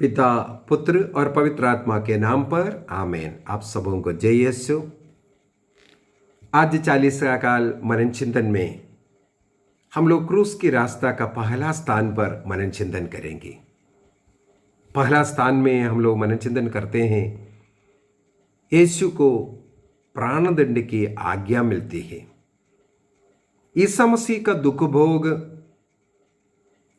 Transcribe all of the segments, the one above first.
पिता, पुत्र और पवित्र आत्मा के नाम पर आमीन। आप सबों को जय यीशु। आज 40वां काल मनन चिंतन में हम लोग क्रूस की रास्ता का पहला स्थान पर मनन चिंतन करेंगे। पहला स्थान में हम लोग मनन चिंतन करते हैं, यीशु को प्राणदंड की आज्ञा मिलती है। ईसा मसीह का दुख भोग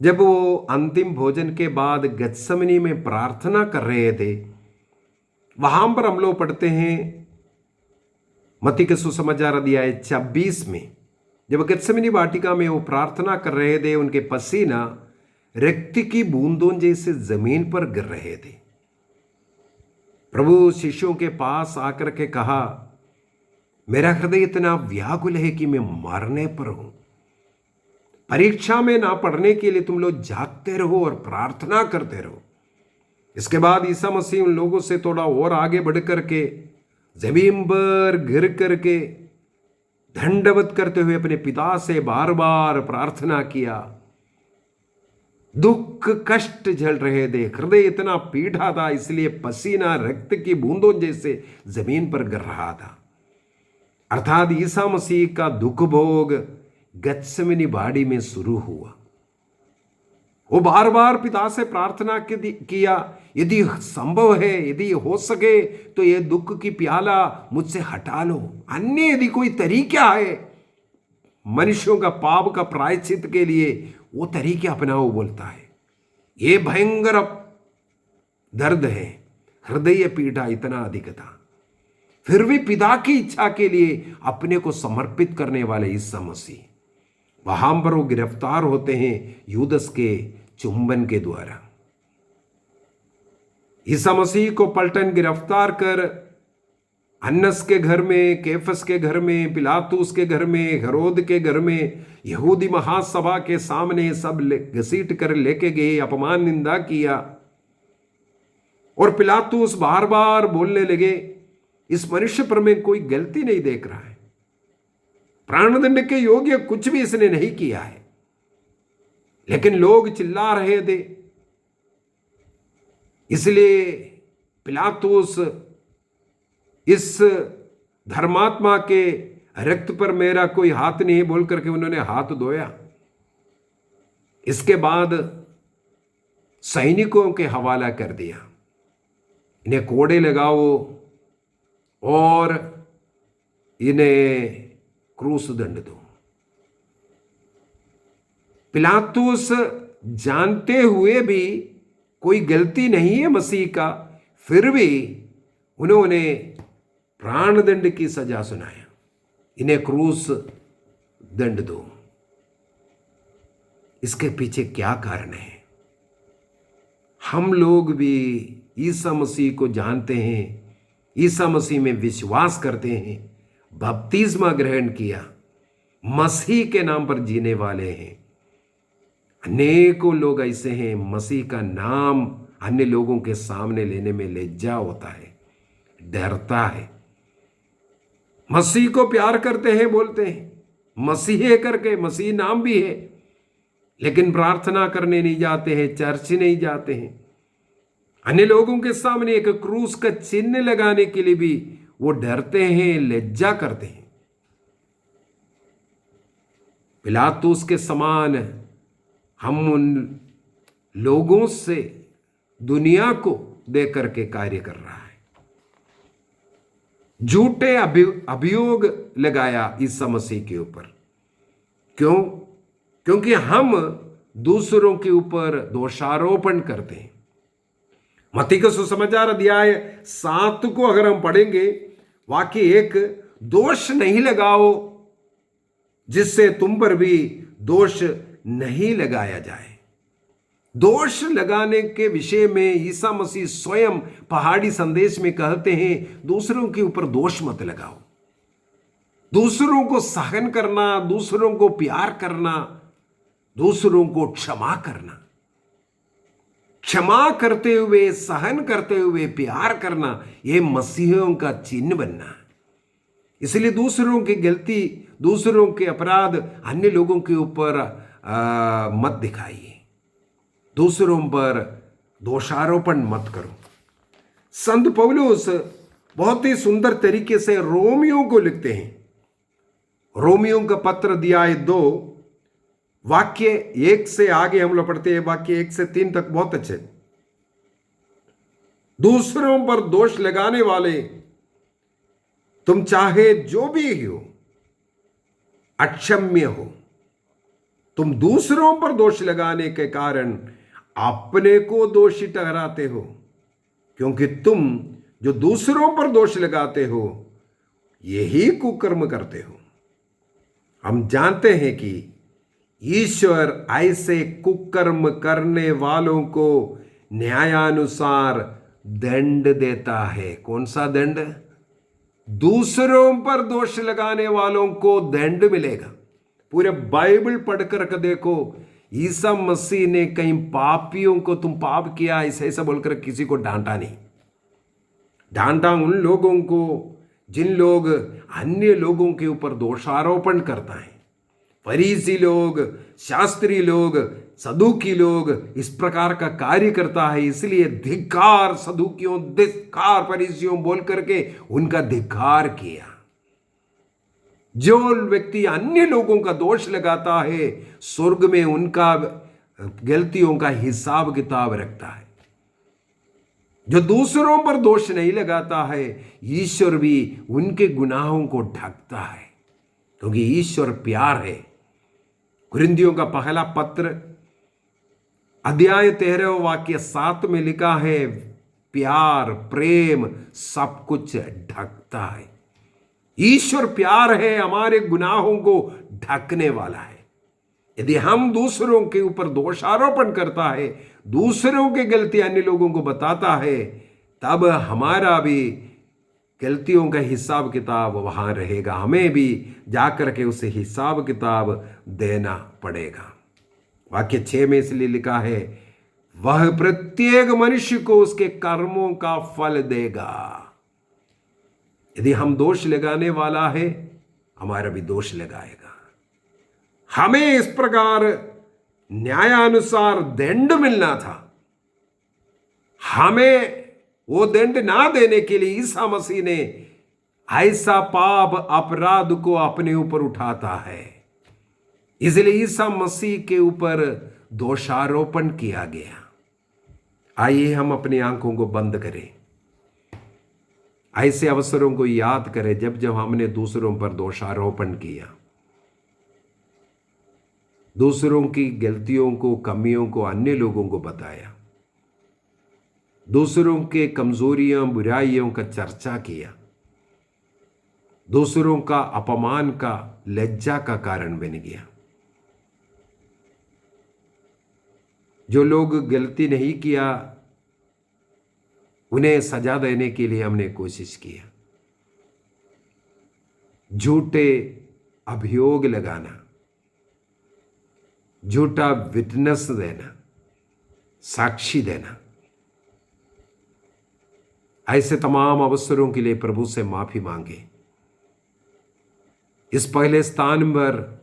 जब वो अंतिम भोजन के बाद गत्समनी में प्रार्थना कर रहे थे, वहां पर हम लोग पढ़ते हैं मत्ती के सुसमाचार अध्याय 26 में, जब गत्समनी वाटिका में वो प्रार्थना कर रहे थे, उनके पसीना रक्त की बूंदों जैसे जमीन पर गिर रहे थे। प्रभु शिष्यों के पास आकर के कहा, मेरा हृदय इतना व्याकुल है कि मैं मरने पर हूं। परीक्षा में ना पढ़ने के लिए तुम लोग जागते रहो और प्रार्थना करते रहो। इसके बाद ईसा मसीह उन लोगों से थोड़ा और आगे बढ़ करके जमीन पर गिर करके दंडवत करते हुए अपने पिता से बार बार प्रार्थना किया। दुख कष्ट झेल रहे थे, हृदय इतना पीढ़ा था, इसलिए पसीना रक्त की बूंदों जैसे जमीन पर गिर रहा था। अर्थात ईसा मसीह का दुख भोग गत्समनी बाड़ी में शुरू हुआ। वो बार बार पिता से प्रार्थना किया, यदि संभव है, यदि हो सके तो ये दुख की प्याला मुझसे हटा लो। अन्य यदि कोई तरीका है मनुष्यों का पाप का प्रायश्चित के लिए, वो तरीके अपनाओ बोलता है। ये भयंकर दर्द है, हृदय पीड़ा इतना अधिक था, फिर भी पिता की इच्छा के लिए अपने को समर्पित करने वाले ईसा मसीह, वहां पर वो गिरफ्तार होते हैं यूदस के चुंबन के द्वारा। ईसा मसीह को पलटन गिरफ्तार कर अन्नस के घर में, कैफस के घर में, पिलातुस के घर में, हेरोद के घर में, यहूदी महासभा के सामने सब घसीट कर लेके गए, अपमान निंदा किया। और पिलातुस बार बार बोलने लगे, इस मनुष्य पर मैं कोई गलती नहीं देख रहा है, प्राणदंड के योग्य कुछ भी इसने नहीं किया है। लेकिन लोग चिल्ला रहे थे, इसलिए पिलातुस इस धर्मात्मा के रक्त पर मेरा कोई हाथ नहीं बोल करके उन्होंने हाथ धोया। इसके बाद सैनिकों के हवाला कर दिया, इन्हें कोड़े लगाओ और इन्हें क्रूस दंड दो। पिलातुस जानते हुए भी कोई गलती नहीं है मसीह का, फिर भी उन्होंने प्राणदंड की सजा सुनाया, इन्हें क्रूस दंड दो। इसके पीछे क्या कारण है? हम लोग भी ईसा मसीह को जानते हैं, ईसा मसीह में विश्वास करते हैं, बपतिस्मा ग्रहण किया, मसीह के नाम पर जीने वाले हैं। अनेकों लोग ऐसे हैं, मसीह का नाम अन्य लोगों के सामने लेने में लज्जा होता है, डरता है। मसीह को प्यार करते हैं, बोलते हैं मसीह है करके, मसीह नाम भी है, लेकिन प्रार्थना करने नहीं जाते हैं, चर्च नहीं जाते हैं। अन्य लोगों के सामने एक क्रूस का चिन्ह लगाने के लिए भी वो डरते हैं, लज्जा करते हैं। पिलातुस के समान हम उन लोगों से दुनिया को देख करके कार्य कर रहा है। झूठे अभियोग लगाया ईसा मसीह के ऊपर। क्यों? क्योंकि हम दूसरों के ऊपर दोषारोपण करते हैं। मत्ती का सुसमाचार अध्याय 7 को अगर हम पढ़ेंगे, वाक्य 1, दोष नहीं लगाओ जिससे तुम पर भी दोष नहीं लगाया जाए। दोष लगाने के विषय में ईसा मसीह स्वयं पहाड़ी संदेश में कहते हैं, दूसरों के ऊपर दोष मत लगाओ। दूसरों को सहन करना, दूसरों को प्यार करना, दूसरों को क्षमा करना, क्षमा करते हुए, सहन करते हुए प्यार करना, यह मसीहियों का चिन्ह बनना है। इसलिए दूसरों की गलती, दूसरों के अपराध अन्य लोगों के ऊपर मत दिखाइए। दूसरों पर दोषारोपण मत करो। संत पौलुस बहुत ही सुंदर तरीके से रोमियो को लिखते हैं। रोमियो का पत्र अध्याय 2 वाक्य 1 से आगे हम लोग पढ़ते हैं, वाक्य 1 से 3 तक बहुत अच्छे। दूसरों पर दोष लगाने वाले तुम चाहे जो भी हो अक्षम्य हो। तुम दूसरों पर दोष लगाने के कारण अपने को दोषी ठहराते हो, क्योंकि तुम जो दूसरों पर दोष लगाते हो यही कुकर्म करते हो। हम जानते हैं कि ईश्वर ऐसे कुकर्म करने वालों को न्यायानुसार दंड देता है। कौन सा दंड? दूसरों पर दोष लगाने वालों को दंड मिलेगा। पूरे बाइबल पढ़कर के देखो, ईसा मसीह ने कहीं पापियों को तुम पाप किया ऐसा ऐसा बोलकर किसी को डांटा नहीं। डांटा उन लोगों को जिन लोग अन्य लोगों के ऊपर दोषारोपण करता है। फरीसी लोग, शास्त्री लोग, सदूकी लोग इस प्रकार का कार्य करता है, इसलिए धिक्कार सदूकियों, धिक्कार फरीसियों बोल करके उनका धिक्कार किया। जो व्यक्ति अन्य लोगों का दोष लगाता है स्वर्ग में उनका गलतियों का हिसाब किताब रखता है। जो दूसरों पर दोष नहीं लगाता है ईश्वर भी उनके गुनाहों को ढकता है, क्योंकि ईश्वर प्यार है। कुरिन्थियों का पहला पत्र अध्याय 13 वाक्य 7 में लिखा है, प्यार प्रेम सब कुछ ढकता है। ईश्वर प्यार है, हमारे गुनाहों को ढकने वाला है। यदि हम दूसरों के ऊपर दोषारोपण करता है, दूसरों की गलती अन्य लोगों को बताता है, तब हमारा भी गलतियों का हिसाब किताब वहां रहेगा। हमें भी जाकर के उसे हिसाब किताब देना पड़ेगा। वाक्य 6 में इसलिए लिखा है, वह प्रत्येक मनुष्य को उसके कर्मों का फल देगा। यदि हम दोष लगाने वाला है, हमारा भी दोष लगाएगा। हमें इस प्रकार न्यायानुसार दंड मिलना था। हमें वो दंड ना देने के लिए ईसा मसीह ने ऐसा पाप अपराध को अपने ऊपर उठाता है। इसलिए ईसा मसीह के ऊपर दोषारोपण किया गया। आइए हम अपनी आंखों को बंद करें, ऐसे अवसरों को याद करें जब जब हमने दूसरों पर दोषारोपण किया, दूसरों की गलतियों को, कमियों को अन्य लोगों को बताया, दूसरों के कमजोरियां बुराइयों का चर्चा किया, दूसरों का अपमान का लज्जा का कारण बन गया। जो लोग गलती नहीं किया उन्हें सजा देने के लिए हमने कोशिश किया। झूठे अभियोग लगाना, झूठा विटनेस देना, साक्षी देना, ऐसे तमाम अवसरों के लिए प्रभु से माफी मांगे। इस पहले स्थान पर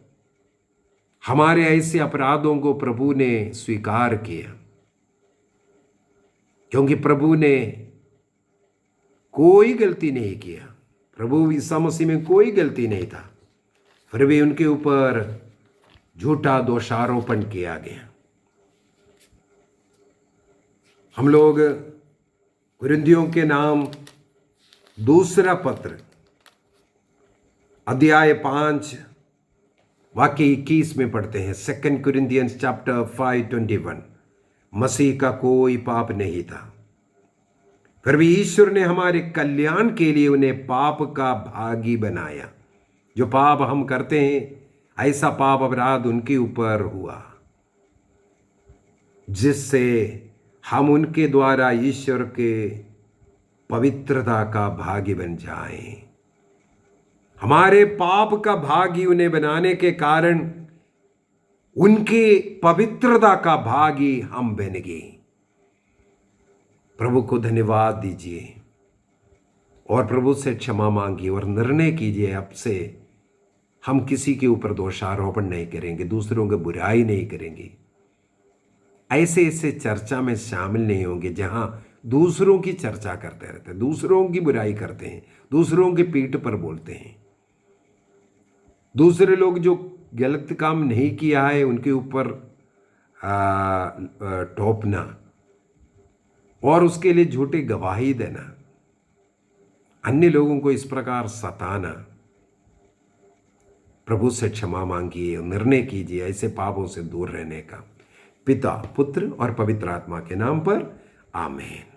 हमारे ऐसे अपराधों को प्रभु ने स्वीकार किया, क्योंकि प्रभु ने कोई गलती नहीं किया। प्रभु ईसा मसीह में कोई गलती नहीं था, फिर भी उनके ऊपर झूठा दोषारोपण किया गया। हम लोग कुरिन्थियों के नाम दूसरा पत्र अध्याय 5 वाक्य 21 में पढ़ते हैं। 2 Corinthians chapter 5:21। मसीह का कोई पाप नहीं था, फिर भी ईश्वर ने हमारे कल्याण के लिए उन्हें पाप का भागी बनाया। जो पाप हम करते हैं ऐसा पाप अपराध उनके ऊपर हुआ, जिससे हम उनके द्वारा ईश्वर के पवित्रता का भागी बन जाएं। हमारे पाप का भागी उन्हें बनाने के कारण उनके पवित्रता का भागी हम बन गए। प्रभु को धन्यवाद दीजिए और प्रभु से क्षमा मांगिए और निर्णय कीजिए, अब से हम किसी के ऊपर दोषारोपण नहीं करेंगे, दूसरों की बुराई नहीं करेंगे। ऐसे ऐसे चर्चा में शामिल नहीं होंगे जहां दूसरों की चर्चा करते रहते हैं, दूसरों की बुराई करते हैं, दूसरों की पीठ पर बोलते हैं, दूसरे लोग जो गलत काम नहीं किया है उनके ऊपर टोपना और उसके लिए झूठी गवाही देना, अन्य लोगों को इस प्रकार सताना। प्रभु से क्षमा मांगिए, निर्णय कीजिए ऐसे पापों से दूर रहने का। पिता, पुत्र और पवित्र आत्मा के नाम पर आमीन।